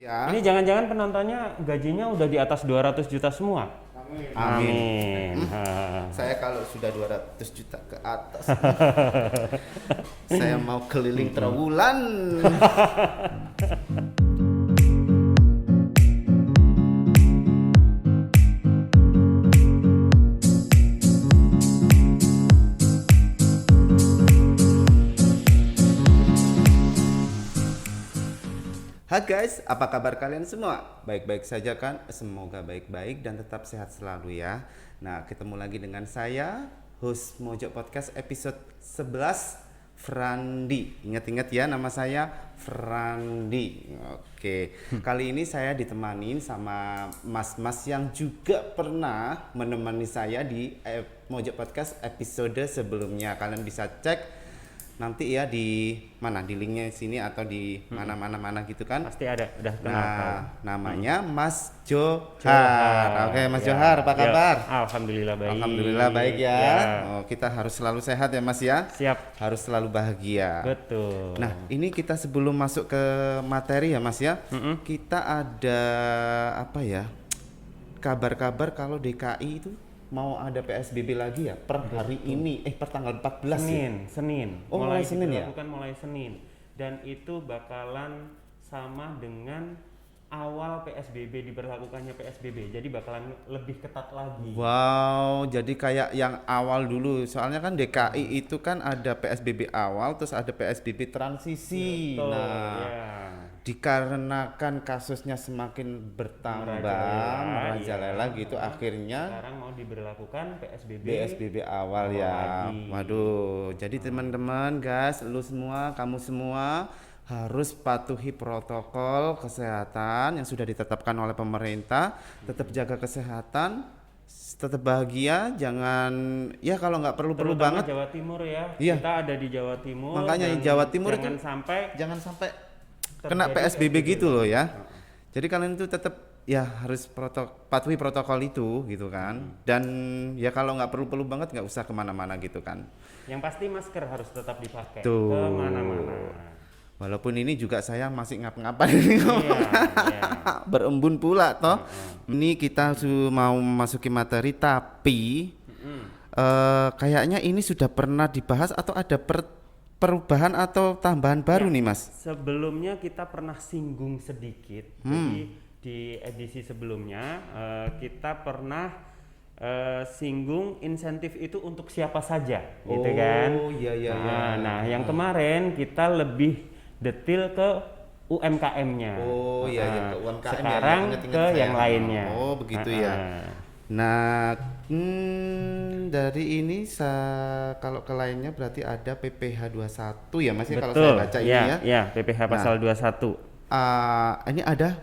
Ya. Ini jangan-jangan penontonnya gajinya udah di atas 200 juta semua? Amin. Amin. Saya kalau sudah 200 juta ke atas, saya mau keliling Trowulan. Hai guys, apa kabar kalian semua? Baik-baik saja kan? Semoga baik-baik dan tetap sehat selalu ya. Nah, ketemu lagi dengan saya, host Mojok Podcast episode 11, Frandi. Ingat-ingat ya nama saya, Frandi. Oke, kali ini saya ditemani sama mas-mas yang juga pernah menemani saya di Mojok Podcast episode sebelumnya. Kalian bisa cek nanti ya di mana, di linknya sini atau di mana gitu kan, Pasti ada, udah kenal. nah namanya Mas Johar. Oke Mas Ya, Johar, apa ya. kabar? Alhamdulillah baik. Alhamdulillah baik ya, Ya. Oh, kita harus selalu sehat ya Mas ya, Siap. harus selalu bahagia. Betul. Nah ini kita sebelum masuk ke materi ya Mas ya, kita ada apa ya, kabar-kabar kalau DKI itu mau ada PSBB lagi ya per hari ini, per tanggal 14 ya? Senin. Oh, mulai Senin ya? Diberlakukan mulai Senin. Dan itu bakalan sama dengan awal PSBB, diberlakukannya PSBB. Jadi bakalan lebih ketat lagi. Wow, jadi kayak yang awal dulu. Soalnya kan DKI itu kan ada PSBB awal, terus ada PSBB transisi. Betul, Nah, ya. dikarenakan kasusnya semakin bertambah, merajalela gitu, Nah, akhirnya sekarang mau diberlakukan PSBB PSBB awal ya. lagi. Waduh, jadi teman-teman, guys, lu semua, kamu semua harus patuhi protokol kesehatan yang sudah ditetapkan oleh pemerintah. Tetap jaga kesehatan, tetap bahagia, jangan ya kalau nggak perlu-perlu Terutama banget. Jawa Timur ya. Iya. Kita ada di Jawa Timur. Makanya dan Jawa Timur jangan itu sampai kena terjadi PSBB gitu loh ya. Jadi kalian itu tetap ya harus patuhi protokol itu gitu kan. Dan ya kalau nggak perlu-perlu banget nggak usah kemana-mana gitu kan. Yang pasti masker harus tetap dipakai Tuh. kemana-mana. Walaupun ini juga saya masih ngapa-ngapain Iya. berembun pula toh. Ini kita mau memasuki materi tapi kayaknya ini sudah pernah dibahas atau ada perubahan atau tambahan baru nih Mas. Sebelumnya kita pernah singgung sedikit. Jadi di edisi sebelumnya kita pernah singgung insentif itu untuk siapa saja, gitu kan? Oh iya. Nah, yang kemarin kita lebih detail ke UMKM-nya. Oh iya ke UMKM ya, Sekarang ingat-ingat ke saya. yang lainnya. Oh begitu ya. Nah, dari ini kalau ke lainnya berarti ada PPh 21 ya Mas ya, kalau saya baca ini ya. Ya, PPh pasal 21. Ini ada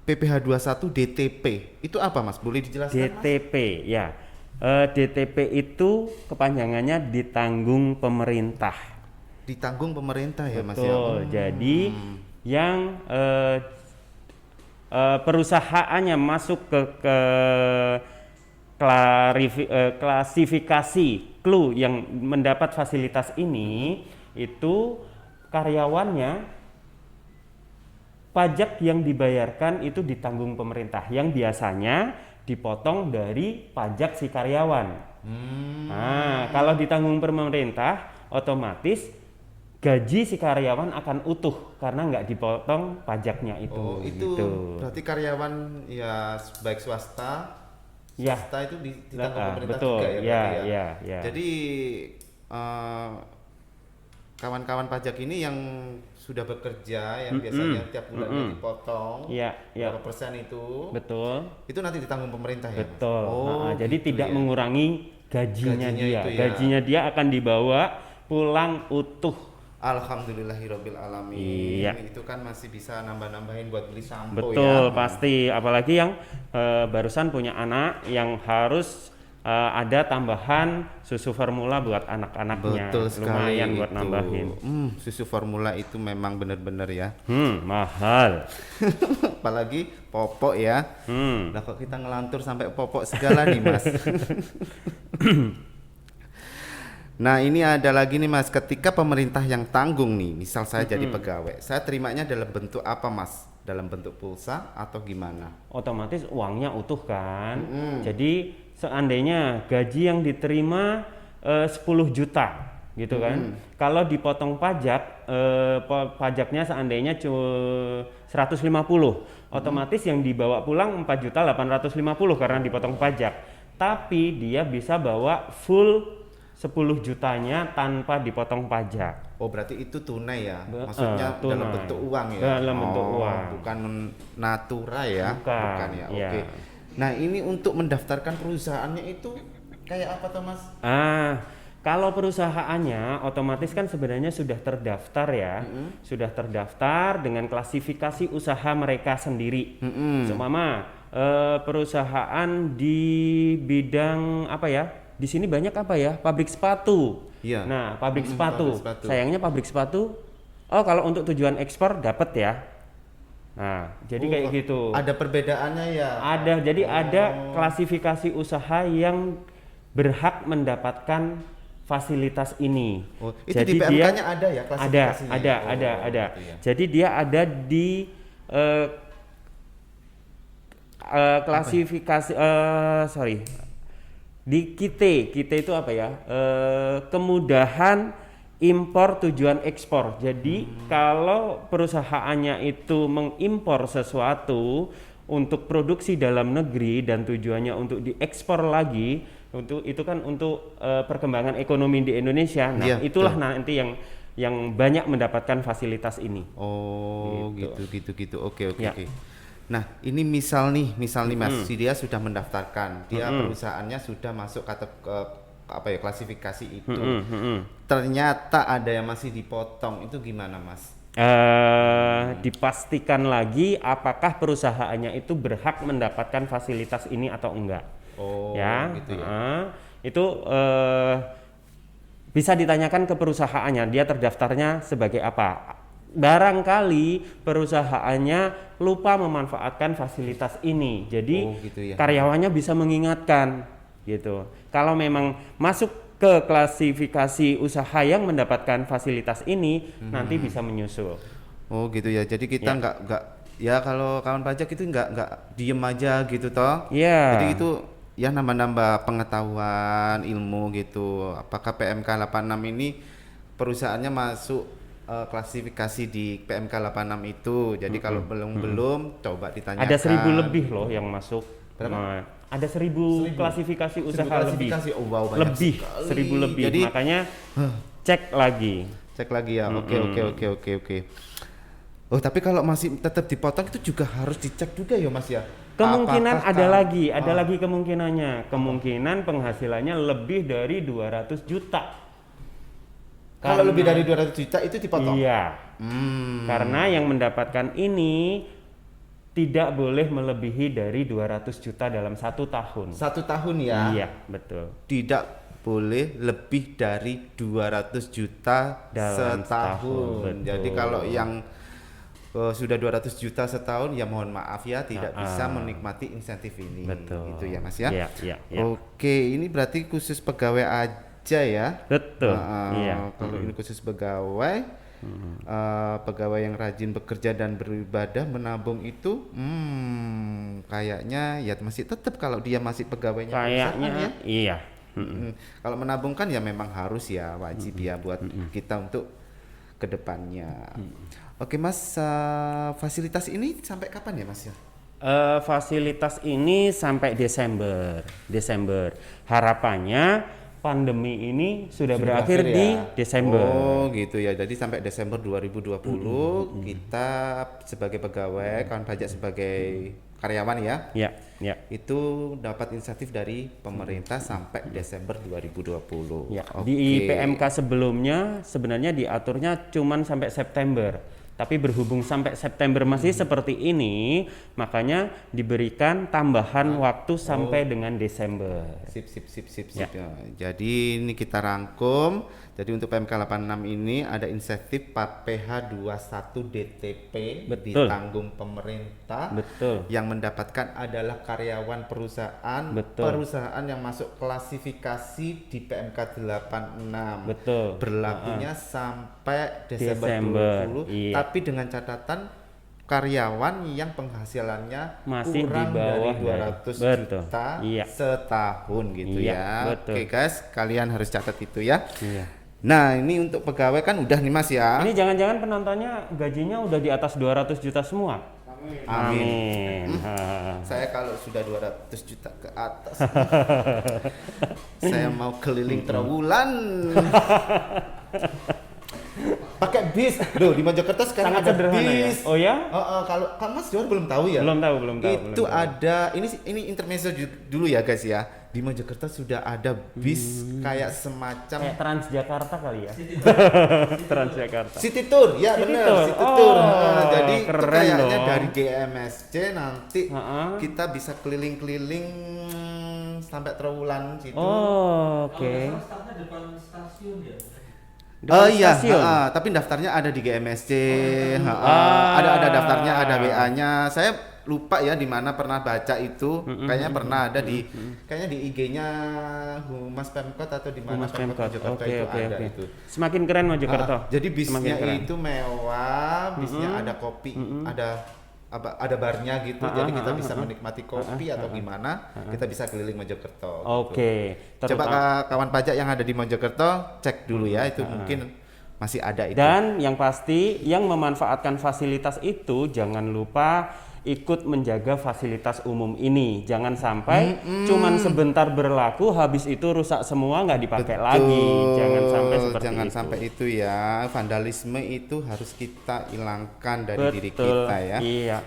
PPh 21 DTP. Itu apa Mas? Boleh dijelaskan Mas? DTP ya. DTP itu kepanjangannya ditanggung pemerintah. Ditanggung pemerintah ya Mas ya. Betul. Jadi yang perusahaannya masuk ke klasifikasi clue yang mendapat fasilitas ini, itu karyawannya pajak yang dibayarkan itu ditanggung pemerintah, yang biasanya dipotong dari pajak si karyawan. Nah, kalau ditanggung pemerintah, otomatis gaji si karyawan akan utuh karena nggak dipotong pajaknya itu. Oh, itu gitu. berarti karyawan ya baik swasta itu ditanggung pemerintah betul, juga ya, berarti ya. Jadi kawan-kawan pajak ini yang sudah bekerja yang biasanya tiap bulannya dipotong berapa persen itu, betul, itu nanti ditanggung pemerintah ya Mas? betul. Jadi gitu tidak ya. mengurangi gajinya dia. itu ya. Gajinya dia akan dibawa pulang utuh. Alhamdulillahirabbil alamin. Iya. Itu kan masih bisa nambah-nambahin buat beli sampo ya. Betul, pasti. Apalagi yang barusan punya anak yang harus ada tambahan susu formula buat anak-anaknya. Betul sekali. Lumayan buat itu. nambahin. Susu formula itu memang benar-benar ya. Mahal. Apalagi popok ya. Lah kok kita ngelantur sampai popok segala nih Mas. Nah ini ada lagi nih Mas, ketika pemerintah yang tanggung nih, misal saya jadi pegawai, saya terimanya dalam bentuk apa Mas? dalam bentuk pulsa atau gimana? Otomatis uangnya utuh kan. Jadi seandainya gaji yang diterima 10 juta gitu kan. Kalau dipotong pajak, pajaknya seandainya 150, otomatis yang dibawa pulang 4.850 karena dipotong pajak. Tapi dia bisa bawa full 10 jutanya tanpa dipotong pajak. Oh, berarti itu tunai ya? Maksudnya tunai. dalam bentuk uang ya? Dalam bentuk uang. Bukan natura ya? Bukan ya. ya. Oke. Nah, ini untuk mendaftarkan perusahaannya itu kayak apa tuh, Mas? Kalau perusahaannya otomatis kan sebenarnya sudah terdaftar ya, sudah terdaftar dengan klasifikasi usaha mereka sendiri. Seumpama perusahaan di bidang apa ya? Di sini banyak apa ya? Pabrik sepatu. Iya. Nah, pabrik sepatu. Pabrik sepatu. Sayangnya pabrik sepatu. Oh, kalau untuk tujuan ekspor dapat ya. Nah, jadi kayak gitu. Ada perbedaannya ya? Ada. Jadi ada klasifikasi usaha yang berhak mendapatkan fasilitas ini. Oh, itu jadi di PMK-nya ada ya klasifikasinya? Ada. Gitu ya. Jadi dia ada di klasifikasi di KITE itu apa ya? Kemudahan impor tujuan ekspor. Jadi kalau perusahaannya itu mengimpor sesuatu untuk produksi dalam negeri dan tujuannya untuk diekspor lagi, untuk itu kan untuk perkembangan ekonomi di Indonesia. Nah, Iya, itulah betul. nanti yang banyak mendapatkan fasilitas ini. Oh, gitu. Oke. Ya. Nah, ini misal nih Mas, si dia sudah mendaftarkan, dia perusahaannya sudah masuk klasifikasi itu. Ternyata ada yang masih dipotong, itu gimana, Mas? Dipastikan lagi apakah perusahaannya itu berhak mendapatkan fasilitas ini atau enggak. Oh, Ya, gitu ya. itu bisa ditanyakan ke perusahaannya, dia terdaftarnya sebagai apa. Barangkali perusahaannya lupa memanfaatkan fasilitas ini, jadi gitu ya. karyawannya bisa mengingatkan gitu. Kalau memang masuk ke klasifikasi usaha yang mendapatkan fasilitas ini, nanti bisa menyusul. Oh, gitu ya. Jadi kita Ya. nggak ya, kalau kawan pajak itu nggak diem aja gitu toh. Ya. Jadi itu ya nambah-nambah pengetahuan, ilmu gitu. Apakah PMK 86 ini perusahaannya masuk klasifikasi di PMK 86 itu. Jadi kalau belum coba ditanyakan. Ada 1.000 lebih loh yang masuk. Berapa? Nah, ada 1.000 klasifikasi usaha klasifikasi. lebih. Oh, wow, banyak Lebih, sekali. 1.000 lebih. Jadi Makanya cek lagi. cek lagi ya. Oke. Oh, tapi kalau masih tetap dipotong itu juga harus dicek juga ya, Mas ya. Kemungkinan Apakah ada lagi kemungkinannya. Kemungkinan penghasilannya lebih dari 200 juta. kalau lebih dari 200 juta itu dipotong. Iya. Karena yang mendapatkan ini tidak boleh melebihi dari 200 juta dalam 1 tahun. 1 tahun ya. Iya, betul. Tidak boleh lebih dari 200 juta Dalam setahun. setahun, betul. Jadi kalau yang sudah 200 juta setahun ya mohon maaf ya tidak bisa menikmati insentif ini. Betul. Gitu ya, Mas ya. Iya. Oke, ini berarti khusus pegawai aja ya. Betul. Iya. Kalau ini khusus pegawai, pegawai yang rajin bekerja dan beribadah menabung itu, kayaknya ya masih tetap kalau dia masih pegawainya perusahaan Kayaknya ya. iya. Kalau menabung kan ya memang harus ya wajib ya buat kita untuk kedepannya. Oke, Mas, fasilitas ini sampai kapan ya, Mas ya? Fasilitas ini sampai Desember. Harapannya pandemi ini sudah berakhir berakhir di ya? Desember. Oh, gitu ya. Jadi sampai Desember 2020 kita sebagai pegawai, kawan pajak sebagai karyawan ya, Ya. itu dapat insentif dari pemerintah sampai Desember 2020. Ya, Oke. di PMK sebelumnya sebenarnya diaturnya cuman sampai September. Tapi berhubung sampai September masih seperti ini, makanya diberikan tambahan waktu sampai dengan Desember. Sip. Ya. Ya. Jadi ini kita rangkum. Jadi untuk PMK 86 ini ada insentif PH 21 DTP Betul. ditanggung pemerintah. Betul. Yang mendapatkan adalah karyawan perusahaan, Betul. perusahaan yang masuk klasifikasi di PMK 86. Betul. Berlakunya sampai Desember Desember, 2020, iya. tapi dengan catatan karyawan yang penghasilannya Masih di kurang bawah dari 200 betul. juta Iya. setahun gitu Iya, ya. betul. Oke guys, kalian harus catat itu ya. Iya. Nah, ini untuk pegawai kan udah nih Mas ya. Ini jangan-jangan penontonnya gajinya udah di atas 200 juta semua. Amin. Amin. Saya kalau sudah 200 juta ke atas, saya mau keliling Trowulan. Pakai bis. Loh, di Mojokerto sekarang Sangat ada sederhana ya. bis. Oh ya? Kalau Mas Johar belum tahu ya? Belum tahu. Itu ada ini intermezzo dulu ya guys ya. Di Mojokerto sudah ada bis kayak semacam Kayak Transjakarta kali ya. Transjakarta. City Tour, ya City benar, Tour. City Tour. Oh, Jadi itu keren kayaknya dong. dari GMSC nanti Heeh. kita bisa keliling-keliling sampai Trowulan situ. Oh, oke. Kalau startnya depan stasiun ya. Depan Iya, stasiun? tapi daftarnya ada di GMSC. Ah. Ada daftarnya, ada WA-nya. Saya lupa ya di mana pernah baca itu. Kayaknya pernah ada di kayaknya di IG-nya Humas Pemkot atau di mana Humas Pemkot. Mojokerto Oke, itu oke, ada oke. itu. Semakin keren Mojokerto. Jadi Semakin bisnya keren. itu mewah, bisnya ada kopi, ada barnya gitu. Jadi kita bisa menikmati kopi atau gimana, kita bisa keliling Mojokerto. Oke. Gitu. Coba Terutama- kawan pajak yang ada di Mojokerto cek dulu ya, itu mungkin masih ada itu. Dan yang pasti yang memanfaatkan fasilitas itu jangan lupa ikut menjaga fasilitas umum ini. Jangan sampai cuman sebentar berlaku habis itu rusak semua nggak dipakai lagi. Jangan sampai seperti Jangan itu. sampai itu ya. Vandalisme itu harus kita hilangkan dari diri Betul. kita ya. Iya.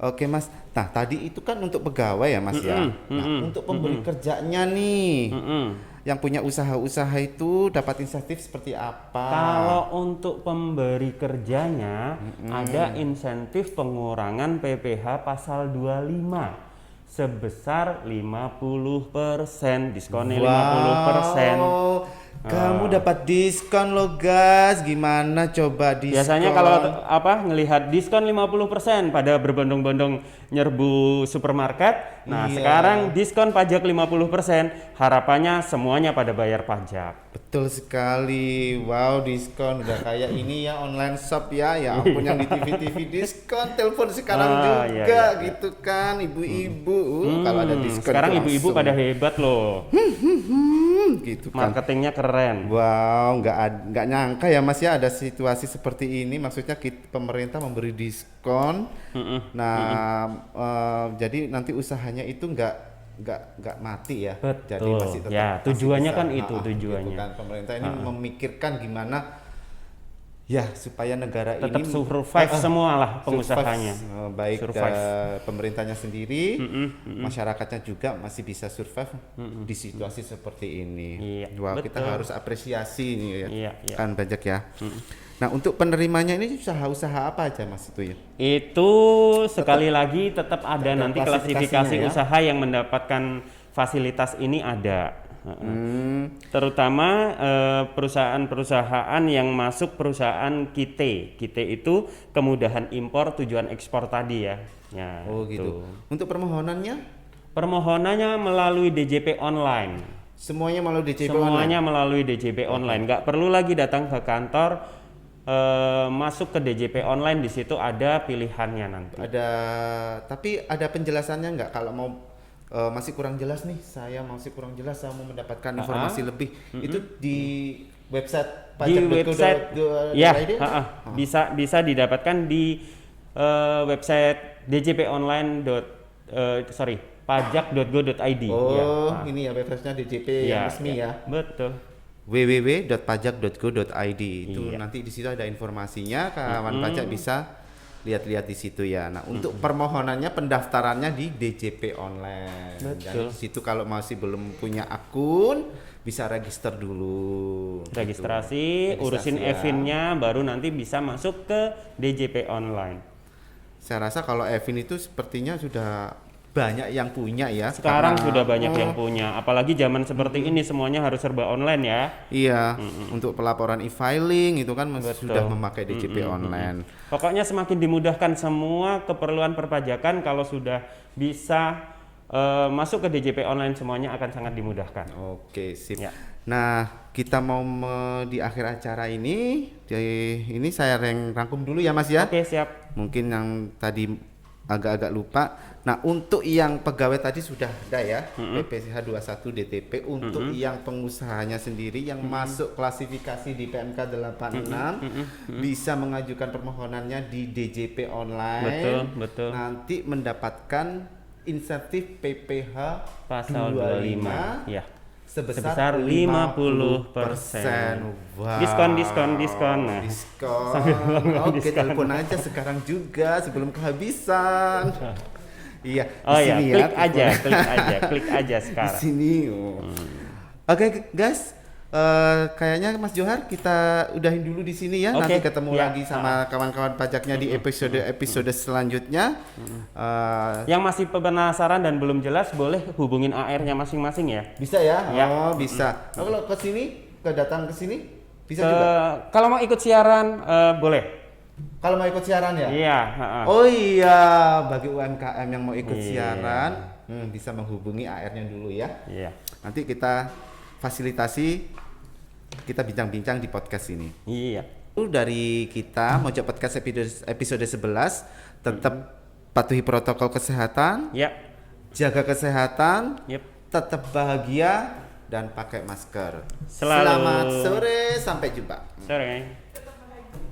Oke Mas. Nah tadi itu kan untuk pegawai ya Mas ya. Nah untuk pemberi kerjanya nih, yang punya usaha-usaha itu dapat insentif seperti apa? Kalau untuk pemberi kerjanya ada insentif pengurangan PPh pasal 25 sebesar 50%, diskonnya 50%. Kamu dapat diskon loh guys. Gimana coba diskon? Biasanya kalau ngelihat diskon 50% pada berbondong-bondong nyerbu supermarket. Nah, Iya. sekarang diskon pajak 50%, harapannya semuanya pada bayar pajak. Betul sekali. Wow, diskon udah kayak ini ya online shop ya. Ya ampun yang di TV-TV diskon, telepon sekarang juga iya. gitu kan ibu-ibu. Kalau ada diskon Sekarang itu ibu-ibu langsung. pada hebat loh. Gitu kan. Marketingnya keren. Wow, nggak nyangka ya Mas ya ada situasi seperti ini. Maksudnya pemerintah memberi diskon. Jadi nanti usahanya itu nggak mati ya. Betul. Jadi masih tetap Ya, masih tujuannya bisa. kan itu Gitu tujuannya. kan. Pemerintah ini memikirkan gimana ya supaya negara Tetap ini survive semua lah pengusahanya. survive, baik Survive. pemerintahnya sendiri, masyarakatnya juga masih bisa survive di situasi seperti ini. Iya, Wah, kita betul. harus apresiasi nih ya, Iya. kan pajak ya. Nah, untuk penerimanya ini usaha-usaha apa aja Mas itu ya? Itu sekali lagi tetap ada ada nanti klasifikasi klasifikasinya ya? usaha yang mendapatkan fasilitas ini ada. Terutama perusahaan-perusahaan yang masuk perusahaan KITE. KITE itu kemudahan impor tujuan ekspor tadi ya. Ya, Oh itu. gitu. Untuk permohonannya Permohonannya melalui DJP online. semuanya melalui DJP Semuanya melalui DJP online. Nggak perlu lagi datang ke kantor, masuk ke DJP online, di situ ada pilihannya nanti. tapi ada penjelasannya nggak kalau mau masih kurang jelas nih, saya masih kurang jelas, saya mau mendapatkan informasi lebih, itu di website Di website ya, pajak.go.id? bisa didapatkan di website pajak.go.id. Oh, ini ya websitenya DJP yang resmi ya. Betul. www.pajak.go.id itu Iya. nanti di situ ada informasinya, kawan pajak bisa lihat-lihat di situ ya. Nah, untuk permohonannya pendaftarannya di DJP online. Dan Betul. di situ kalau masih belum punya akun bisa register dulu. Registrasi, Gitu. urusin Registrasi ya. Evin-nya, baru nanti bisa masuk ke DJP online. Saya rasa kalau Evin itu sepertinya sudah banyak yang punya ya. Sekarang karena- sudah banyak yang punya, apalagi zaman seperti ini semuanya harus serba online ya. Iya, untuk pelaporan e-filing itu kan Betul. sudah memakai DJP online. Pokoknya semakin dimudahkan semua keperluan perpajakan, kalau sudah bisa masuk ke DJP online semuanya akan sangat dimudahkan. Oke, sip. Ya. Nah, kita mau di akhir acara ini saya rangkum dulu ya Mas ya. Oke, siap. Mungkin yang tadi agak-agak lupa. Nah, untuk yang pegawai tadi sudah ada ya, PPh 21 DTP. Untuk yang pengusahanya sendiri yang masuk klasifikasi di PMK 86 bisa mengajukan permohonannya di DJP online. Betul. Nanti mendapatkan insentif PPh Pasal 25. Ya. sebesar 50%. 50%. Wow. Diskon. Nah. Diskon. Sambil ngomong Oke, diskon. telepon aja sekarang juga sebelum kehabisan. Iya, Oh di ya, sini klik aja Di sekarang. sini. Oke, guys. Kayaknya Mas Johar kita udahin dulu di sini ya. Oke, Nanti ketemu ya. lagi sama kawan-kawan pajaknya di episode selanjutnya. Yang masih penasaran dan belum jelas boleh hubungin AR-nya masing-masing ya. Bisa ya? Ya. Oh, bisa. Nah, kalau ke sini, datang ke sini bisa Ke- juga. Kalau mau ikut siaran boleh. Kalau mau ikut siaran ya? Iya, heeh. Oh iya, bagi UMKM yang mau ikut Iya. siaran, bisa menghubungi AR-nya dulu ya. Iya. Nanti kita fasilitasi, kita bincang-bincang di podcast ini. Iya. Dari kita Mojok Podcast episode 11, tetap patuhi protokol kesehatan, Ya. jaga kesehatan, Yep. tetap bahagia dan pakai masker. Selalu. Selamat sore, sampai jumpa. Sore.